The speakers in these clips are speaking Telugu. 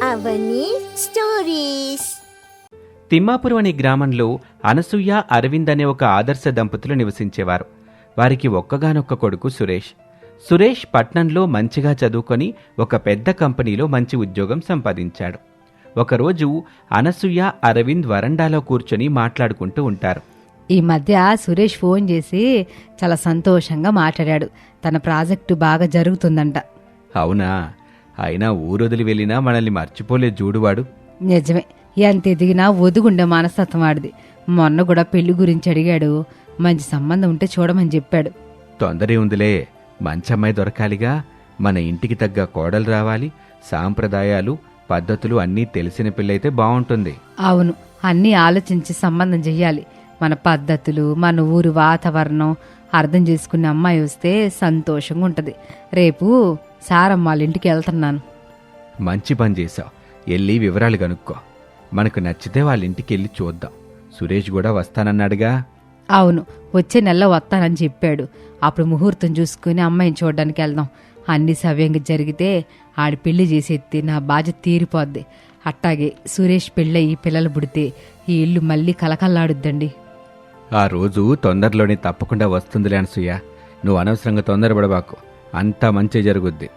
అవని స్టోరీస్. తిమ్మాపురం అనే గ్రామంలో అనసూయ, అరవింద్ అనే ఒక ఆదర్శ దంపతులు నివసించేవారు. వారికి ఒక్కగానొక్క కొడుకు సురేష్. సురేష్ పట్నంలో మంచిగా చదువుకొని ఒక పెద్ద కంపెనీలో మంచి ఉద్యోగం సంపాదించాడు. ఒకరోజు అనసూయ, అరవింద్ వరండాలో కూర్చొని మాట్లాడుకుంటూ ఉంటారు. ఈ మధ్య సురేష్ ఫోన్ చేసి చాలా సంతోషంగా మాట్లాడాడు. తన ప్రాజెక్టు బాగా జరుగుతుందంట. అవునా? అయినా ఊరొదిలి వెళ్ళినా మనల్ని మర్చిపోలేదు చూడువాడు. నిజమే, ఎంత ఎదిగినా ఒదుగుండే మనస్తత్వం ఆడిది. మొన్న కూడా పెళ్లి గురించి అడిగాడు. మంచి సంబంధం ఉంటే చూడమని చెప్పాడు. తొందరే ఉందిలే, మంచి అమ్మాయి దొరకాలిగా. మన ఇంటికి తగ్గ కోడలు రావాలి. సాంప్రదాయాలు, పద్ధతులు అన్నీ తెలిసిన పిల్లయితే బాగుంటుంది. అవును, అన్నీ ఆలోచించి సంబంధం చెయ్యాలి. మన పద్ధతులు, మన ఊరు వాతావరణం అర్థం చేసుకునే అమ్మాయి వస్తే సంతోషంగా ఉంటది. రేపు సారమ్మ వాళ్ళ ఇంటికి వెళ్తున్నాను. మంచి పని చేశావు. వెళ్ళి వివరాలు కనుక్కో. మనకు నచ్చితే వాళ్ళ ఇంటికి వెళ్ళి చూద్దాం. సురేష్ కూడా వస్తానన్నాడుగా. అవును, వచ్చే నెలలో వస్తానని చెప్పాడు. అప్పుడు ముహూర్తం చూసుకుని అమ్మాయిని చూడడానికి వెళ్దాం. అన్ని సవ్యంగా జరిగితే ఆడి పెళ్లి చేసేత్తి నా బాధ్యత తీరిపోద్ది. అట్టాగే సురేష్ పెళ్ళయి పిల్లలు పుడితే ఈ ఇల్లు మళ్ళీ కలకల్లాడుద్దండి. ఆ రోజు తొందరలోనే తప్పకుండా వస్తుందిలే అనసూయ. నువ్వు అనవసరంగా తొందరపడబాకు. అంతా మంచి జరుగుద్ది.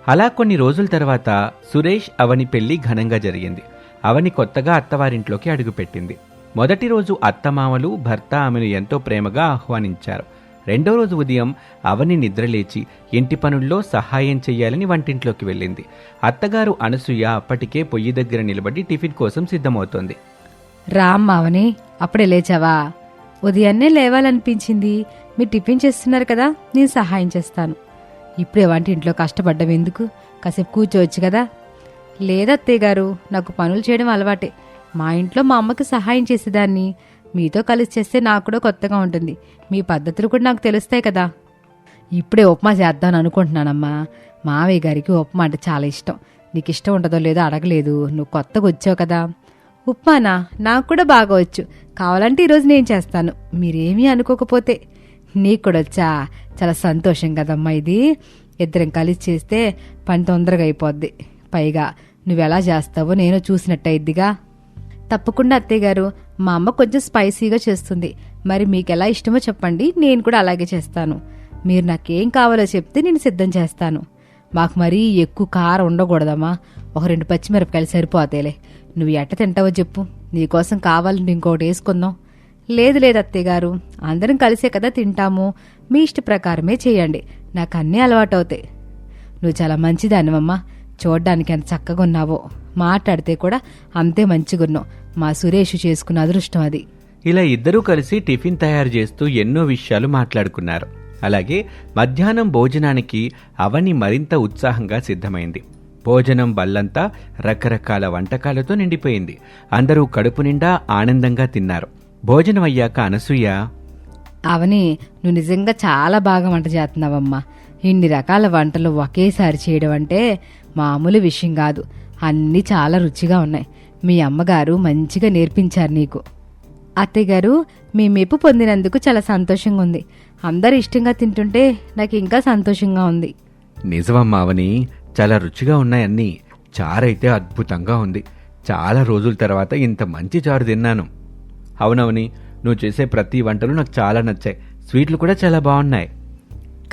అలా కొన్ని రోజుల తర్వాత సురేష్, అవని పెళ్లి ఘనంగా జరిగింది. అవని కొత్తగా అత్తవారింట్లోకి అడుగుపెట్టింది. మొదటి రోజు అత్తమామలు, భర్త ఆమెను ఎంతో ప్రేమగా ఆహ్వానించారు. రెండో రోజు ఉదయం అవని నిద్రలేచి ఇంటి పనుల్లో సహాయం చెయ్యాలని వంటింట్లోకి వెళ్ళింది. అత్తగారు అనసూయ అప్పటికే పొయ్యి దగ్గర నిలబడి టిఫిన్ కోసం సిద్ధమవుతోంది. రామ్మావని, అప్పుడే లేచావా? ఉదయాన్నే లేవాలనిపించింది. మీరు టిఫిన్ చేస్తున్నారు కదా, నేను సహాయం చేస్తాను. ఇప్పుడే వంటింట్లో కష్టపడ్డం ఎందుకు? కాసేపు కూర్చోవచ్చు కదా. లేదత్తయ్య గారు, నాకు పనులు చేయడం అలవాటే. మా ఇంట్లో మా అమ్మకి సహాయం చేసేదాన్ని. మీతో కలిసి చేస్తే నాకు కూడా కొత్తగా ఉంటుంది. మీ పద్ధతులు కూడా నాకు తెలుస్తాయి కదా. ఇప్పుడే ఉప్మా చేద్దాను అనుకుంటున్నానమ్మా. మావయ్య గారికి ఉప్మా అంటే చాలా ఇష్టం. నీకు ఇష్టం ఉంటుందో లేదో అడగలేదు. నువ్వు కొత్తగా వచ్చావు కదా. ఉప్మానా? నాకు కూడా బాగా వచ్చు. కావాలంటే ఈరోజు నేను చేస్తాను, మీరేమీ అనుకోకపోతే. నీకు కూడా వచ్చా? చాలా సంతోషం కదమ్మా. ఇది ఇద్దరం కలిసి చేస్తే పని తొందరగా అయిపోద్ది. పైగా నువ్వెలా చేస్తావో నేను చూసినట్టయిద్దిగా. తప్పకుండా అత్తయ్య గారు. మా అమ్మ కొంచెం స్పైసీగా చేస్తుంది. మరి మీకెలా ఇష్టమో చెప్పండి, నేను కూడా అలాగే చేస్తాను. మీరు నాకేం కావాలో చెప్తే నేను సిద్ధం చేస్తాను. మాకు మరీ ఎక్కువ కారం ఉండకూడదమ్మా. ఒక 2 పచ్చిమిరపకాయలు సరిపోతాయిలే. నువ్వు ఎట్ట తింటావో చెప్పు, నీకోసం కావాలంటే ఇంకోటి వేసుకుందాం. లేదు అత్తయ్య గారు, అందరం కలిసే కదా తింటాము. మీ ఇష్ట ప్రకారమే చేయండి. నాకు అన్నీ అలవాటు అవుతాయి. నువ్వు చాలా మంచిదానివమ్మా. చూడ్డానికి ఎంత చక్కగా ఉన్నావో, మాట్లాడితే కూడా అంతే మంచిగున్నావు. మా సురేష్ చేసుకున్న అదృష్టం అది. ఇలా ఇద్దరూ కలిసి టిఫిన్ తయారు చేస్తూ ఎన్నో విషయాలు మాట్లాడుకున్నారు. అలాగే మధ్యాహ్నం భోజనానికి అవని మరింత ఉత్సాహంగా సిద్ధమైంది. భోజనం బల్లంతా రకరకాల వంటకాలతో నిండిపోయింది. అందరూ కడుపు నిండా ఆనందంగా తిన్నారు. భోజనం అయ్యాక అనసూయ, అవని, నువ్వు నిజంగా చాలా బాగా వంట చేస్తున్నావమ్మా. ఇన్ని రకాల వంటలు ఒకేసారి చేయడం అంటే మామూలు విషయం కాదు. అన్నీ చాలా రుచిగా ఉన్నాయి. మీ అమ్మగారు మంచిగా నేర్పించారు నీకు. అత్తయ్య గారు, మీ మెప్పు పొందినందుకు చాలా సంతోషంగా ఉంది. అందరూ ఇష్టంగా తింటుంటే నాకు ఇంకా సంతోషంగా ఉంది. నిజమమ్మా అవని, చాలా రుచిగా ఉన్నాయన్నీ. చారైతే అద్భుతంగా ఉంది. చాలా రోజుల తర్వాత ఇంత మంచి చారు తిన్నాను. అవునవని, నువ్వు చేసే ప్రతి వంటలు నాకు చాలా నచ్చాయి. స్వీట్లు కూడా చాలా బాగున్నాయి.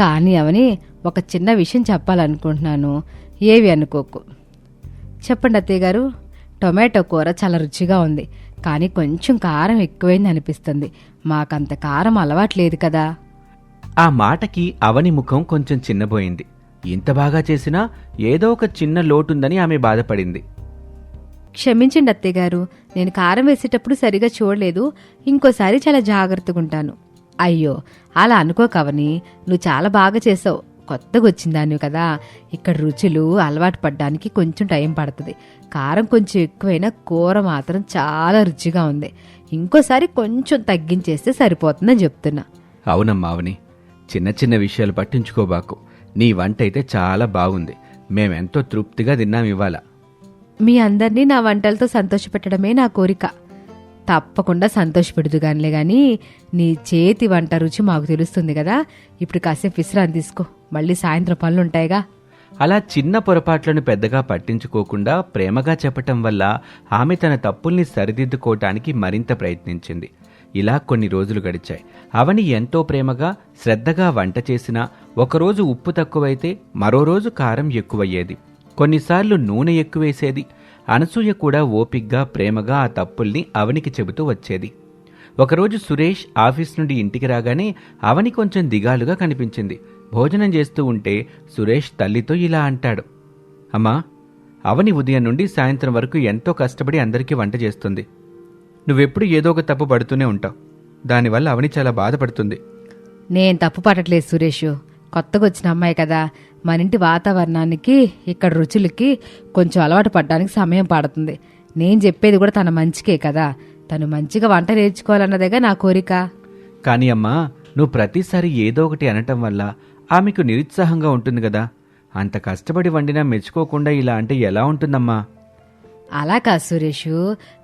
కానీ అవని, ఒక చిన్న విషయం చెప్పాలనుకుంటున్నాను. ఏవి అనుకోకు. చెప్పండి అత్తయ్య గారు. టొమాటో కూర చాలా రుచిగా ఉంది, కానీ కొంచెం కారం ఎక్కువైంది అనిపిస్తుంది. మాకంత కారం అలవాట్లేదు కదా. ఆ మాటకి అవని ముఖం కొంచెం చిన్నబోయింది. ఇంత బాగా చేసినా ఏదో ఒక చిన్న లోటుందని ఆమె బాధపడింది. క్షమించండి అత్తయ్య గారు, నేను కారం వేసేటప్పుడు సరిగా చూడలేదు. ఇంకోసారి చాలా జాగ్రత్తగా ఉంటాను. అయ్యో, అలా అనుకోకవని. నువ్వు చాలా బాగా చేసావు. కొత్తగా వచ్చిందాన్ని కదా. ఇక్కడ రుచులు అలవాటు పడ్డానికి కొంచెం టైం పడుతుంది. కారం కొంచెం ఎక్కువైనా కూర మాత్రం చాలా రుచిగా ఉంది. ఇంకోసారి కొంచెం తగ్గించేస్తే సరిపోతుందని చెప్తున్నా. అవునమ్మా అవని, చిన్న చిన్న విషయాలు పట్టించుకోబాకు. నీ వంట అయితే చాలా బాగుంది. మేమెంతో తృప్తిగా తిన్నాం ఇవాళ. మీ అందరినీ నా వంటలతో సంతోషపెట్టడమే నా కోరిక. తప్పకుండా సంతోషపెడుదుగానిలే గాని నీ చేతి వంట రుచి మాకు తెలుస్తుంది కదా. ఇప్పుడు కాసేపు విశ్రాంతి తీసుకో, మళ్ళీ సాయంత్రం పనులుంటాయిగా. అలా చిన్న పొరపాట్లను పెద్దగా పట్టించుకోకుండా ప్రేమగా చెప్పటం వల్ల ఆమె తన తప్పుల్ని సరిదిద్దుకోవటానికి మరింత ప్రయత్నించింది. ఇలా కొన్ని రోజులు గడిచాయి. అవని ఎంతో ప్రేమగా శ్రద్ధగా వంట చేసినా ఒకరోజు ఉప్పు తక్కువైతే మరో రోజు కారం ఎక్కువయ్యేది. కొన్నిసార్లు నూనె ఎక్కువేసేది. అనసూయ కూడా ఓపిగ్గా ప్రేమగా ఆ తప్పుల్ని అవనికి చెబుతూ వచ్చేది. ఒకరోజు సురేష్ ఆఫీస్ నుండి ఇంటికి రాగానే అవని కొంచెం దిగాలుగా కనిపించింది. భోజనం చేస్తూ ఉంటే సురేష్ తల్లితో ఇలా అంటాడు, అమ్మా, అవని ఉదయం నుండి సాయంత్రం వరకు ఎంతో కష్టపడి అందరికీ వంట చేస్తుంది. నువ్వెప్పుడు ఏదో ఒక తప్పు పడుతూనే ఉంటావు. దానివల్ల అవని చాలా బాధపడుతుంది. నేను తప్పు పడట్లేదు సురేష్. కొత్తగా వచ్చిన అమ్మాయి కదా, మన ఇంటి వాతావరణానికి ఇక్కడ రుచులకి కొంచెం అలవాటు పడడానికి సమయం పడుతుంది. నేను చెప్పేది కూడా తన మంచికే కదా. తను మంచిగా వంట నేర్చుకోవాలన్నదేగా నా కోరిక. కానీ అమ్మా, నువ్వు ప్రతిసారి ఏదో ఒకటి అనటం వల్ల ఆమెకు నిరుత్సాహంగా ఉంటుంది కదా. అంత కష్టపడి వండినా మెచ్చుకోకుండా ఇలా అంటే ఎలా ఉంటుందమ్మా? అలా కాదు సురేష్,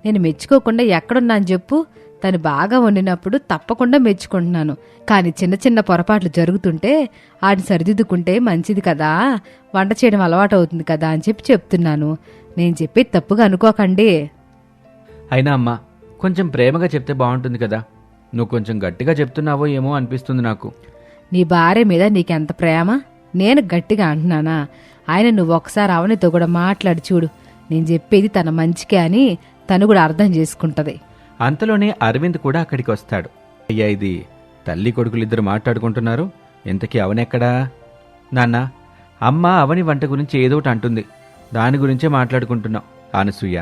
నేను మెచ్చుకోకుండా ఎక్కడున్నాను చెప్పు. తను బాగా వండినప్పుడు తప్పకుండా మెచ్చుకుంటున్నాను. కానీ చిన్న చిన్న పొరపాట్లు జరుగుతుంటే వాటిని సరిదిద్దుకుంటే మంచిది కదా, వంట చేయడం అలవాటు అవుతుంది కదా అని చెప్తున్నాను. నేను చెప్పేది తప్పుగా అనుకోకండి. అయినా అమ్మా, కొంచెం ప్రేమగా చెప్తే బాగుంటుంది కదా. నువ్వు కొంచెం గట్టిగా చెప్తున్నావో ఏమో అనిపిస్తుంది నాకు. నీ భార్య మీద నీకెంత ప్రేమ, నేను గట్టిగా అంటున్నానా? ఆయన నువ్వు ఒకసారి అవనితో కూడా మాట్లాడి చూడు. నేను చెప్పేది తన మంచికే అని తను కూడా అర్థం చేసుకుంటది. అంతలోనే అరవింద్ కూడా అక్కడికి వస్తాడు. అయ్యా, ఇది తల్లి కొడుకులిద్దరు మాట్లాడుకుంటున్నారు. ఇంతకీ అవనెక్కడా? నాన్న, అమ్మ అవని వంట గురించి ఏదోటి అంటుంది. దాని గురించే మాట్లాడుకుంటున్నాం. అనసూయ,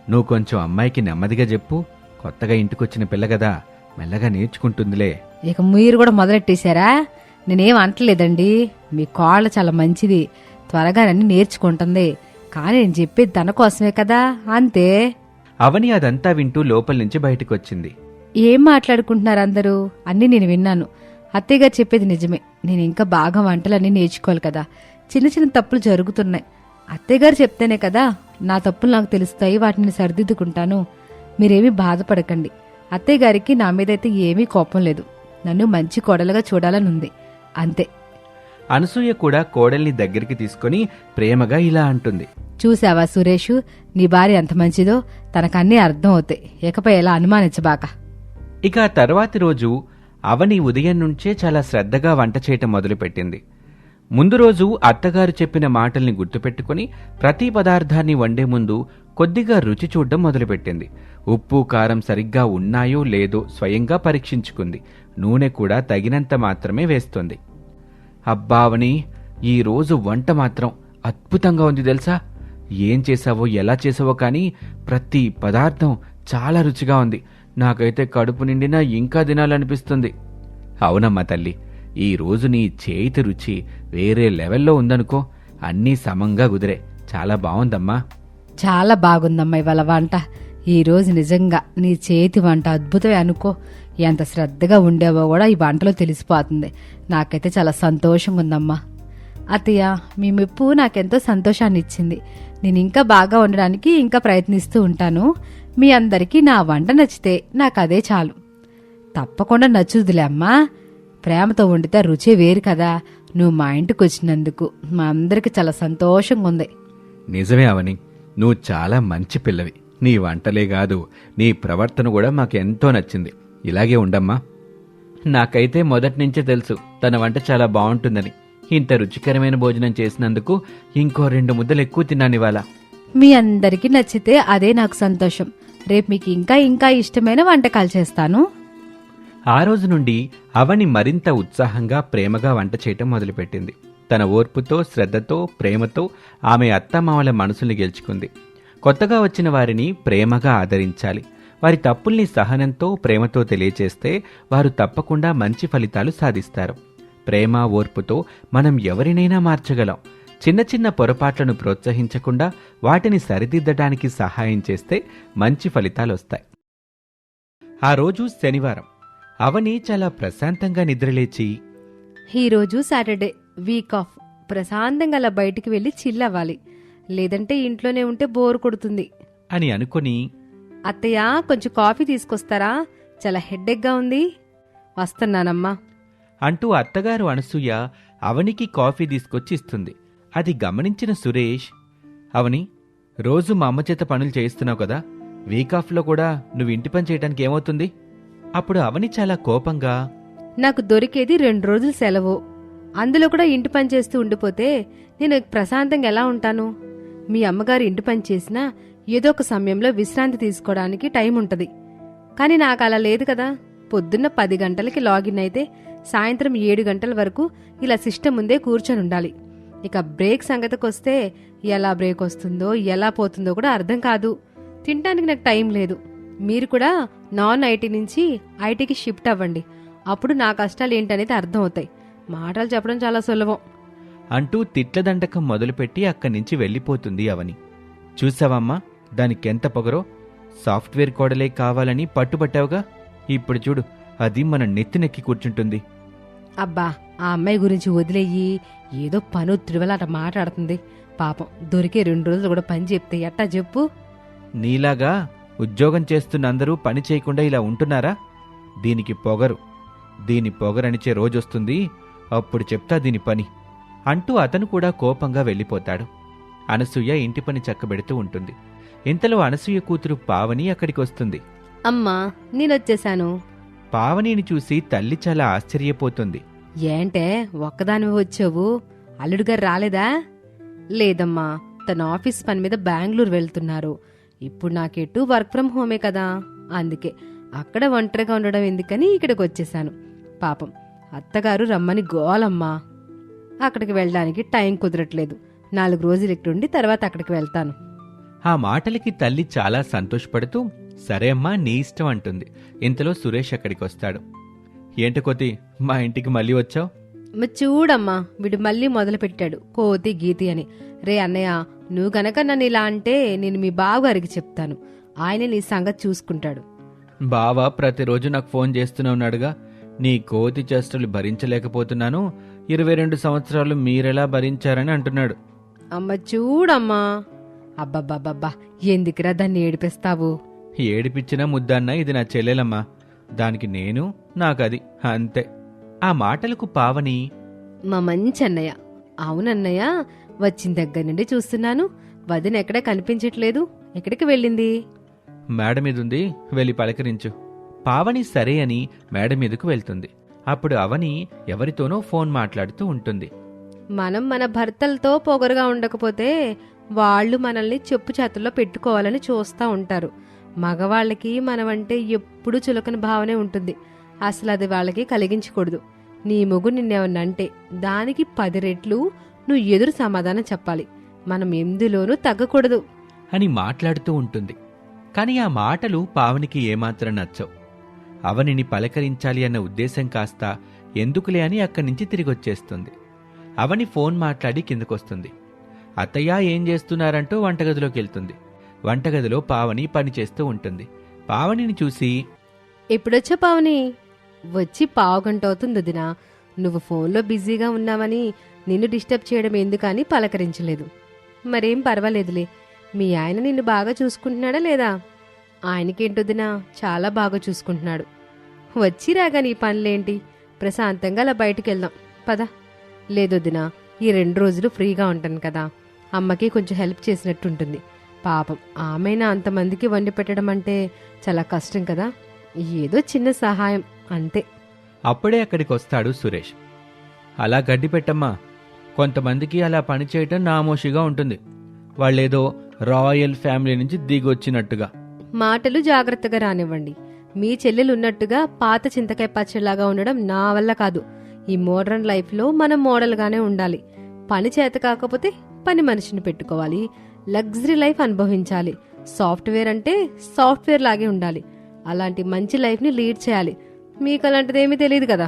నువ్వు కొంచెం అమ్మాయికి నెమ్మదిగా చెప్పు. కొత్తగా ఇంటికొచ్చిన పిల్ల కదా, మెల్లగా నేర్చుకుంటుందిలే. ఇక మీరు కూడా మొదలెట్టేశారా? నేనేం అంటలేదండి. మీ కోళ్ళ చాలా మంచిది, త్వరగా నన్ను నేర్చుకుంటుంది. కానీ నేను చెప్పేది తన కోసమే కదా, అంతే. అవని అదంతా వింటూ లోపల నుంచి బయటకొచ్చింది. ఏం మాట్లాడుకుంటున్నారు అందరూ? అన్నీ నేను విన్నాను. అత్తయ్యగారు చెప్పేది నిజమే. నేను ఇంకా బాగా వంటలన్నీ నేర్చుకోవాలి కదా. చిన్న చిన్న తప్పులు జరుగుతున్నాయి. అత్తయ్యగారు చెప్తేనే కదా నా తప్పులు నాకు తెలుస్తాయి, వాటిని సరిదిద్దుకుంటాను. మీరేమీ బాధపడకండి. అత్తయ్య గారికి నా మీదైతే ఏమీ కోపం లేదు. నన్ను మంచి కోడలుగా చూడాలని ఉంది, అంతే. అనసూయ కూడా కోడల్ని దగ్గరికి తీసుకుని ప్రేమగా ఇలా అంటుంది. చూసావా సురేష్, నీ భార్య ఎంత మంచిదో. తనకన్నీ అర్థం అవుతాయి. ఇకపై ఎలా అనుమానించబాక. ఇక ఆ తర్వాతి రోజు అవని ఉదయం నుంచే చాలా శ్రద్ధగా వంట చేయటం మొదలుపెట్టింది. ముందు రోజు అత్తగారు చెప్పిన మాటల్ని గుర్తుపెట్టుకుని ప్రతి పదార్థాన్ని వండే ముందు కొద్దిగా రుచి చూడడం మొదలుపెట్టింది. ఉప్పు కారం సరిగ్గా ఉన్నాయో లేదో స్వయంగా పరీక్షించుకుంది. నూనె కూడా తగినంత మాత్రమే వేస్తుంది. అబ్బా అవని, ఈ రోజు వంట మాత్రం అద్భుతంగా ఉంది తెలుసా. ఏం చేసావో ఎలా చేసావో కానీ ప్రతి పదార్థం చాలా రుచిగా ఉంది. నాకైతే కడుపు నిండినా ఇంకా తినాలనిపిస్తుంది. అవునమ్మా తల్లి, ఈ రోజు నీ చేతి రుచి వేరే లెవెల్లో ఉందనుకో. అన్నీ సమంగా కుదిరే. చాలా బాగుందమ్మా. చాలా బాగుందమ్మా ఇవాళ వంట. ఈ రోజు నిజంగా నీ చేతి వంట అద్భుతమే అనుకో. ఎంత శ్రద్ధగా ఉండేవో కూడా ఈ వంటలో తెలిసిపోతుంది. నాకైతే చాలా సంతోషంగా ఉందమ్మా. అత్తయ్య, మీ మెప్పు నాకెంతో సంతోషాన్ని ఇచ్చింది. నేను ఇంకా బాగా వండడానికి ఇంకా ప్రయత్నిస్తూ ఉంటాను. మీ అందరికీ నా వంట నచ్చితే నాకు అదే చాలు. తప్పకుండా నచ్చుదులే అమ్మా. ప్రేమతో వండితే రుచి వేరు కదా. నువ్వు మా ఇంటికి వచ్చినందుకు మా అందరికి చాలా సంతోషంగా ఉంది. నిజమే అవని, నువ్వు చాలా మంచి పిల్లవి. నీ వంటలే కాదు, నీ ప్రవర్తన కూడా మాకెంతో నచ్చింది. ఇలాగే ఉండమ్మా. నాకైతే మొదటి నుంచే తెలుసు తన వంట చాలా బాగుంటుందని. ఇంత రుచికరమైన భోజనం చేసినందుకు ఇంకో 2 ముద్దలు ఎక్కువ తిన్నాను ఇవాళ. మీ అందరికీ నచ్చితే అదే నాకు సంతోషం. రేపు మీకు ఇంకా ఇంకా ఇష్టమైన వంటకాలు చేస్తాను. ఆ రోజు నుండి అవని మరింత ఉత్సాహంగా ప్రేమగా వంట చేయటం మొదలుపెట్టింది. తన ఓర్పుతో శ్రద్ధతో ప్రేమతో ఆమె అత్తమామల మనసుల్ని గెలుచుకుంది. కొత్తగా వచ్చిన వారిని ప్రేమగా ఆదరించాలి. వారి తప్పుల్ని సహనంతో ప్రేమతో తెలియచేస్తే వారు తప్పకుండా మంచి ఫలితాలు సాధిస్తారు. ప్రేమ ఓర్పుతో మనం ఎవరినైనా మార్చగలం. చిన్న చిన్న పొరపాట్లను ప్రోత్సహించకుండా వాటిని సరిదిద్దడానికి సహాయం చేస్తే మంచి ఫలితాలొస్తాయి. ఆ రోజు శనివారం. అవని చాలా ప్రశాంతంగా నిద్రలేచి, ఈరోజు సాటర్డే, వీక్ ఆఫ్. ప్రశాంతంగా అలా బయటికి వెళ్ళి చిల్ అవ్వాలి. లేదంటే ఇంట్లోనే ఉంటే బోర్ కొడుతుంది అని అనుకుని, అత్తయ్య కొంచెం కాఫీ తీసుకొస్తారా? చాలా హెడ్డెక్గా ఉంది. వస్తున్నానమ్మా అంటూ అత్తగారు అనసూయ అవనికి కాఫీ తీసుకొచ్చి ఇస్తుంది. అది గమనించిన సురేష్, అవని, రోజు మా అమ్మ చేత పనులు చేయిస్తున్నావు కదా, వీక్ ఆఫ్లో కూడా నువ్వు ఇంటి పని చేయడానికి ఏమవుతుంది? అప్పుడు అవని చాలా కోపంగా, నాకు దొరికేది 2 రోజులు సెలవు, అందులో కూడా ఇంటి పని చేస్తూ ఉండిపోతే నేను ప్రశాంతంగా ఎలా ఉంటాను? మీ అమ్మగారు ఇంటి పని చేసినా ఏదో ఒక సమయంలో విశ్రాంతి తీసుకోవడానికి టైం ఉంటది. కానీ నాకు అలా లేదు కదా. పొద్దున్న 10 గంటలకి లాగిన్ అయితే సాయంత్రం 7 గంటల వరకు ఇలా సిస్టమ్ ముందే కూర్చొని ఉండాలి. ఇక బ్రేక్ సంగతికొస్తే ఎలా బ్రేక్ వస్తుందో ఎలా పోతుందో కూడా అర్థం కాదు. తినడానికి నాకు టైం లేదు. మీరు కూడా నాన్ ఐటీ నుంచి ఐటీకి షిఫ్ట్ అవ్వండి. అప్పుడు నా కష్టాలు ఏంటనేది అర్థం అవుతాయి. మాటలు చెప్పడం చాలా సులభం అంటూ తిట్ల దండకం మొదలుపెట్టి అక్కడి నుంచి వెళ్ళిపోతుంది అవని. చూసావమ్మా, దానికెంత పొగరో! సాఫ్ట్వేర్ కోడలే కావాలని పట్టుబట్టావుగా, ఇప్పుడు చూడు అది మన నెత్తినెక్కి కూర్చుంటుంది. అబ్బా, ఆ అమ్మాయి గురించి వదిలేయి. ఏదో పనొత్తిడి అట మాట్లాడుతుంది. పాపం దొరికే 2 రోజులు కూడా పని చెప్తే ఎట్టా చెప్పు? నీలాగా ఉద్యోగం చేస్తున్న అందరూ పని చేయకుండా ఇలా ఉంటున్నారా? దీనికి పొగరు. దీని పొగరనిచే రోజొస్తుంది, అప్పుడు చెప్తా దీని పని అంటూ అతను కూడా కోపంగా వెళ్ళిపోతాడు. అనసూయ ఇంటి పని చక్కబెడుతూ ఉంటుంది. ఇంతలో అనసూయ కూతురు పావని అక్కడికి వస్తుంది. అమ్మా, నేనొచ్చేశాను. పావనిని చూసి తల్లి చాలా ఆశ్చర్యపోతుంది. ఏంటే ఒక్కదానివి వచ్చావు? అల్లుడుగారు రాలేదా? లేదమ్మా, తన ఆఫీస్ పని మీద బెంగళూరు వెళ్తున్నారు. ఇప్పుడు నాకెటు వర్క్ ఫ్రం హోమే కదా, అందుకే అక్కడ ఒంటరిగా ఉండడం ఎందుకని ఇక్కడికి వచ్చేశాను. పాపం అత్తగారు రమ్మని గోలమ్మా. అక్కడికి వెళ్ళడానికి టైం కుదరట్లేదు. 4 రోజులు ఇక్కడుండి తర్వాత అక్కడికి వెళ్తాను. ఆ మాటలకి తల్లి చాలా సంతోషపడుతూ, సరే అమ్మా, నీ ఇష్టం అంటుంది. ఇంతలో సురేష్ అక్కడికి వస్తాడు. ఏంటి కోతి, మా ఇంటికి మళ్ళీ వచ్చావు? చూడమ్మా, వీడు మళ్ళీ మొదలు పెట్టాడు కోతి గీతి అని. రే అన్నయ్య, నువ్వు గనక నన్ను ఇలా అంటే నేను మీ బావగారికి చెప్తాను. ఆయన నీ సంగతి చూసుకుంటాడు. బావా ప్రతిరోజు నాకు ఫోన్ చేస్తూనే ఉన్నాడుగా. నీ కోతి చేష్టలు భరించలేకపోతున్నాను, 22 సంవత్సరాలు మీరెలా భరించారని అంటున్నాడు. అమ్మ చూడమ్మా. అబ్బబ్బబ్బబ్బా, ఎందుకురా దాన్ని ఏడిపిస్తావు? ఏడిపిచ్చినా ముద్దన్నా ఇది నా చెల్లెలమ్మా, దానికి నేను నాకది అంతే. ఆ మాటలకు పావని, మా మంచి అన్నయ్య. అవునన్నయ్య, వచ్చిన దగ్గర నుండి చూస్తున్నాను. వదిన ఎక్కడా కనిపించట్లేదు. ఎక్కడికి వెళ్ళింది? మేడ మీదుంది, వెళ్ళి పలకరించు. పావని సరే అని మేడ మీదకు వెళ్తుంది. అప్పుడు అవని ఎవరితోనో ఫోన్ మాట్లాడుతూ ఉంటుంది. మనం మన భర్తలతో పొగరుగా ఉండకపోతే వాళ్ళు మనల్ని చెప్పు చేతుల్లో పెట్టుకోవాలని చూస్తూ ఉంటారు. మగవాళ్ళకి మనమంటే ఎప్పుడూ చులకన భావనే ఉంటుంది. అసలు అది వాళ్ళకి కలిగించకూడదు. నీ మొగు నిన్నేమన్నంటే దానికి 10 రెట్లు నువ్వు ఎదురు సమాధానం చెప్పాలి. మనం ఎందులోనూ తగ్గకూడదు అని మాట్లాడుతూ ఉంటుంది. కాని ఆ మాటలు పావనికి ఏమాత్రం నచ్చవు. అవనిని పలకరించాలి అన్న ఉద్దేశం కాస్త ఎందుకులే అని అక్కడి నుంచి తిరిగొచ్చేస్తుంది. అవని ఫోన్ మాట్లాడి కిందకొస్తుంది. అత్తయ్య ఏం చేస్తున్నారంటూ వంటగదిలోకి వెళ్తుంది. వంటగదిలో పావని పనిచేస్తూ ఉంటుంది. పావనిని చూసి, ఎప్పుడొచ్చా పావని? వచ్చి 1/2 గంట అవుతుంది వదినా. నువ్వు ఫోన్లో బిజీగా ఉన్నావని నిన్ను డిస్టర్బ్ చేయడం ఎందుకని పలకరించలేదు. మరేం పర్వాలేదులే. మీ ఆయన నిన్ను బాగా చూసుకుంటున్నాడా లేదా? ఆయనకేంటొదినా, చాలా బాగా చూసుకుంటున్నాడు. వచ్చి రాగా నీ పనులేంటి? ప్రశాంతంగా అలా బయటికి వెళ్దాం పద. లేదొదినా, ఈ 2 రోజులు ఫ్రీగా ఉంటాను కదా, అమ్మకి కొంచెం హెల్ప్ చేసినట్టుంటుంది. పాపం ఆమెనా అంతమందికి వండి పెట్టడం అంటే చాలా కష్టం కదా. ఏదో చిన్న సహాయం అంతే. అప్పుడే అక్కడికి వస్తాడు సురేష్. అలా గడ్డి పెట్టమ్మా, కొంతమందికి అలా పని చేయటం నామోషిగా ఉంటుంది. వాళ్ళేదో రాయల్ ఫ్యామిలీ నుంచి దిగొచ్చినట్టుగా. మాటలు జాగ్రత్తగా రానివ్వండి. మీ చెల్లెలున్నట్టుగా పాత చింతకాయ పచ్చడిలాగా ఉండడం నా వల్ల కాదు. ఈ మోడర్న్ లైఫ్లో మనం మోడల్గానే ఉండాలి. పని చేత కాకపోతే పని మనిషిని పెట్టుకోవాలి. లగ్జరీ లైఫ్ అనుభవించాలి. సాఫ్ట్వేర్ అంటే సాఫ్ట్వేర్ లాగే ఉండాలి. అలాంటి మంచి లైఫ్ని లీడ్ చేయాలి. మీకు అలాంటిదేమీ తెలియదు కదా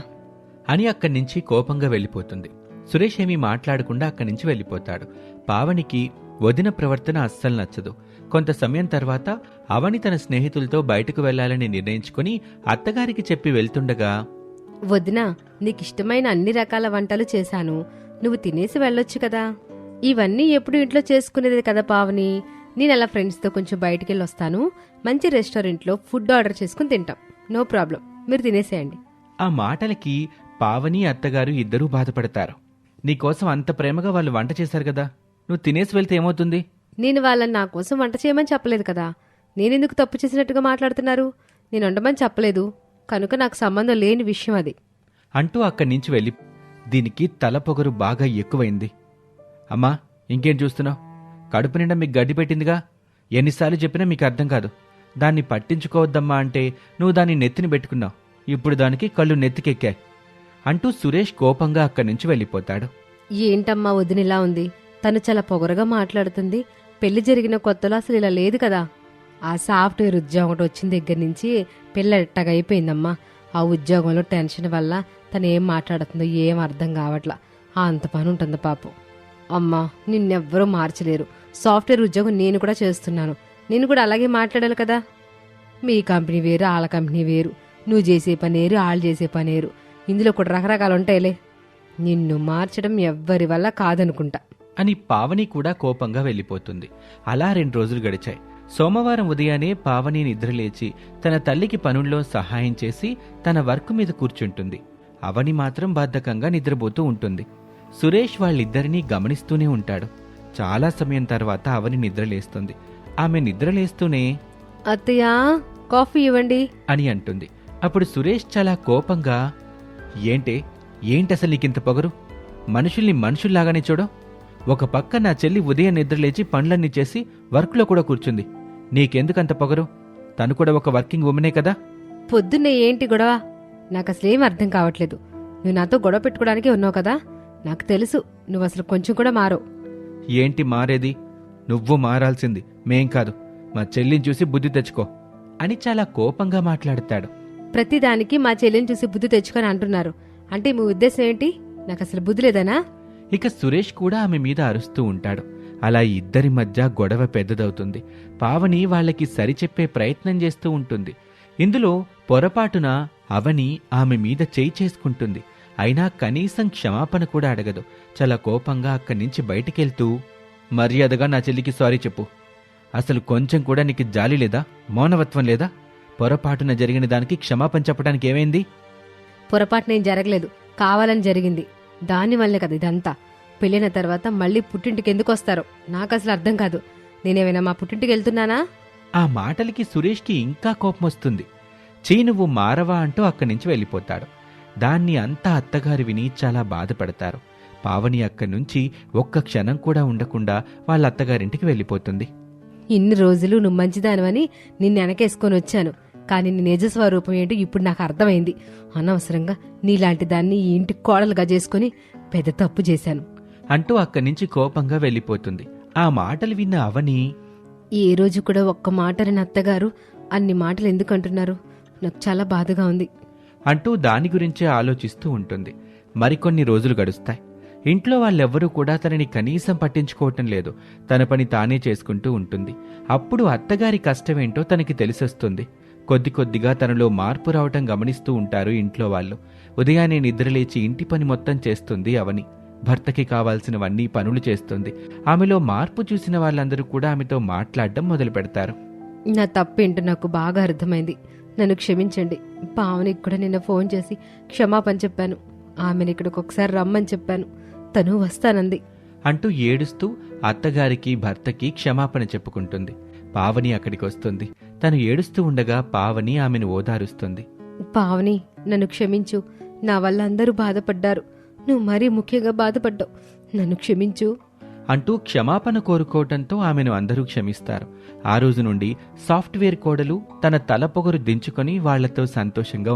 అని అక్కడి నుంచి కోపంగా వెళ్ళిపోతుంది. సురేష్ ఏమీ మాట్లాడకుండా అక్కడి నుంచి వెళ్ళిపోతాడు. పావనికి వదిన ప్రవర్తన అస్సలు నచ్చదు. కొంత సమయం తర్వాత అవని తన స్నేహితులతో బయటకు వెళ్లాలని నిర్ణయించుకుని అత్తగారికి చెప్పి వెళ్తుండగా, వదినా, నీకిష్టమైన అన్ని రకాల వంటలు చేశాను, నువ్వు తినేసి వెళ్ళొచ్చు కదా. ఇవన్నీ ఎప్పుడు ఇంట్లో చేసుకునేది కదా పావని. నేను అలా ఫ్రెండ్స్తో కొంచెం బయటికెళ్ళి వస్తాను. మంచి రెస్టారెంట్లో ఫుడ్ ఆర్డర్ చేసుకుని తింటాం. నో ప్రాబ్లం, మీరు తినేసేయండి. ఆ మాటలకి పావని అత్తగారు ఇద్దరూ బాధపడతారు. నీకోసం అంత ప్రేమగా వాళ్ళు వంట చేశారు కదా, నువ్వు తినేసి వెళ్తే ఏమవుతుంది? నేను వాళ్ళని నా కోసం వంట చేయమని చెప్పలేదు కదా. నేనెందుకు తప్పు చేసినట్టుగా మాట్లాడుతున్నారు? నేను వండమని చెప్పలేదు కనుక నాకు సంబంధం లేని విషయం అది అంటూ అక్కడి నుంచి వెళ్ళి దీనికి తల పొగరు బాగా ఎక్కువైంది. అమ్మా, ఇంకేం చూస్తున్నావు? కడుపు నిండా మీకు గడ్డి పెట్టిందిగా, ఎన్నిసార్లు చెప్పినా మీకు అర్థం కాదు. దాన్ని పట్టించుకోవద్దమ్మా అంటే నువ్వు దాన్ని నెత్తిని పెట్టుకున్నావు. ఇప్పుడు దానికి కళ్ళు నెత్తికెక్కాయి అంటూ సురేష్ కోపంగా అక్కడి నుంచి వెళ్ళిపోతాడు. ఏంటమ్మా వదినిలా ఉంది? తను చాలా పొగరగా మాట్లాడుతుంది. పెళ్లి జరిగిన కొత్తలో అసలు ఇలా లేదు కదా. ఆ సాఫ్ట్వేర్ ఉద్యోగం ఒకటి వచ్చిన దగ్గర నుంచి పిల్ల ఎట్టగా అయిపోయిందమ్మా. ఆ ఉద్యోగంలో టెన్షన్ వల్ల తను ఏం మాట్లాడుతుందో ఏం అర్థం కావట్లా. అంత పని ఉంటుంది పాపం. అమ్మా, నిన్నెవ్వరూ మార్చలేరు. సాఫ్ట్వేర్ ఉద్యోగం నేను కూడా చేస్తున్నాను. నేను కూడా అలాగే మాట్లాడాలి కదా. మీ కంపెనీ వేరు, వాళ్ళ కంపెనీ వేరు. నువ్వు చేసే పనేరు, వాళ్ళు చేసే పనేరు. ఇందులో కూడా రకరకాలు ఉంటాయిలే. నిన్ను మార్చడం ఎవ్వరి వల్ల కాదనుకుంటా అని పావని కూడా కోపంగా వెళ్ళిపోతుంది. అలా 2 రోజులు గడిచాయి. సోమవారం ఉదయాన్నే పావని నిద్రలేచి తన తల్లికి పనుల్లో సహాయం చేసి తన వర్క్ మీద కూర్చుంటుంది. అవని మాత్రం బద్ధకంగా నిద్రపోతూ ఉంటుంది. సురేష్ వాళ్ళిద్దరినీ గమనిస్తూనే ఉంటాడు. చాలా సమయం తర్వాత అవని నిద్రలేస్తుంది. ఆమె నిద్రలేస్తూనే అత్తయ్యా, కాఫీ ఇవ్వండి అని అంటుంది. అప్పుడు సురేష్ చాలా కోపంగా, ఏంటసలు నీకింత పొగరు? మనుషుల్ని మనుషుల్లాగానే చూడు. ఒక పక్క నా చెల్లి ఉదయం నిద్రలేచి పనులన్నీ చేసి వర్క్లో కూడా కూర్చుంది. నీకెందుకంత పొగరు? తను కూడా ఒక వర్కింగ్ ఉమెనే కదా. పొద్దున్నే ఏంటి గొడవ? నాకు అసలేం అర్థం కావట్లేదు. నువ్వు నాతో గొడవ పెట్టుకోవడానికే ఉన్నావు కదా. నాకు తెలుసు నువ్వు అసలు కొంచెం కూడా మారవు. ఏంటి మారేది? నువ్వు మారాల్సింది, మేం కాదు. మా చెల్లిని చూసి బుద్ధి తెచ్చుకో అని చాలా కోపంగా మాట్లాడతాడు. ప్రతిదానికి మా చెల్లిని చూసి బుద్ధి తెచ్చుకొని అంటున్నారు. అంటే మీ ఉద్దేశం ఏంటి? నాకు అసలు బుద్ధి లేదనా? ఇక సురేష్ కూడా ఆమె మీద అరుస్తూ ఉంటాడు. అలా ఇద్దరి మధ్య గొడవ పెద్దదవుతుంది. పావని వాళ్ళకి సరిచెప్పే ప్రయత్నం చేస్తూ ఉంటుంది. ఇందులో పొరపాటున అవని ఆమె మీద చేయి చేసుకుంటుంది. అయినా కనీసం క్షమాపణ కూడా అడగదు. చాలా కోపంగా అక్కడి నుంచి బయటికెళ్తూ, మర్యాదగా నా చెల్లికి సారీ చెప్పు. అసలు కొంచెం కూడా నీకు జాలి లేదా, మౌనవత్వం లేదా? పొరపాటున జరిగిన దానికి క్షమాపణ చెప్పడానికి ఏమైంది? పొరపాటునేం జరగలేదు, కావాలని జరిగింది. దానివల్లే కదా ఇదంతా. పెళ్ళిన తర్వాత మళ్ళీ పుట్టింటికి ఎందుకు వస్తారో నాకు అసలు అర్థం కాదు. నేనేమైనా మా పుట్టింటికి వెళ్తున్నానా? ఆ మాటలకి సురేష్కి ఇంకా కోపం వస్తుంది. నువ్వు మారవా అంటూ అక్కడి నుంచి వెళ్ళిపోతాడు. దాన్ని అంతా అత్తగారు విని చాలా బాధపడతారు. పావని అక్కడి నుంచి ఒక్క క్షణం కూడా ఉండకుండా వాళ్ళ అత్తగారింటికి వెళ్ళిపోతుంది. ఇన్ని రోజులు నువ్వు మంచిదానివని నిన్ను వెనకేసుకొని వచ్చాను. కానీ నీ నిజ స్వరూపం ఏంటో ఇప్పుడు నాకు అర్థమైంది. అనవసరంగా నీలాంటి దాన్ని ఈ ఇంటికి కోడలుగా చేసుకుని పెద్ద తప్పు చేశాను అంటూ అక్కడి నుంచి కోపంగా వెళ్ళిపోతుంది. ఆ మాటలు విన్న అవని, ఏ రోజు కూడా ఒక్క మాటని అత్తగారు అన్ని మాటలు ఎందుకు అంటున్నారు? నాకు చాలా బాధగా ఉంది అంటూ దాని గురించే ఆలోచిస్తూ ఉంటుంది. మరికొన్ని రోజులు గడుస్తాయి. ఇంట్లో వాళ్ళెవ్వరూ కూడా తనని కనీసం పట్టించుకోవటం లేదు. తన పని తానే చేసుకుంటూ ఉంటుంది. అప్పుడు అత్తగారి కష్టమేంటో తనకి తెలిసొస్తుంది. కొద్ది కొద్దిగా తనలో మార్పు రావటం గమనిస్తూ ఉంటారు ఇంట్లో వాళ్ళు. ఉదయాన్నే నిద్రలేచి ఇంటి పని మొత్తం చేస్తుంది అవని. భర్తకి కావాల్సినవన్నీ పనులు చేస్తుంది. ఆమెలో మార్పు చూసిన వాళ్ళందరూ కూడా ఆమెతో మాట్లాడడం మొదలు పెడతారు. నా తప్పేంటో నాకు బాగా అర్థమైంది. నన్ను క్షమించండి. పావనికి కూడా నిన్న ఫోన్ చేసి క్షమాపణ చెప్పాను. ఆమెను ఇక్కడికి ఒకసారి రమ్మని చెప్పాను. తను వస్తానంది అంటూ ఏడుస్తూ అత్తగారికి భర్తకి క్షమాపణ చెప్పుకుంటుంది. పావని అక్కడికి వస్తుంది. తను ఏడుస్తూ ఉండగా పావని ఆమెను ఓదారుస్తుంది. పావని, నన్ను క్షమించు. నా వల్ల అందరూ బాధపడ్డారు. నువ్వు మరీ ముఖ్యంగా బాధపడ్డావు. నన్ను క్షమించు అంటూ క్షమాపణ కోరుకోవటంతో ఆమెను అందరూ క్షమిస్తారు. ఆ రోజు నుండి సాఫ్ట్వేర్ కోడలు తన తల పొగరు దించుకొని వాళ్లతో సంతోషంగా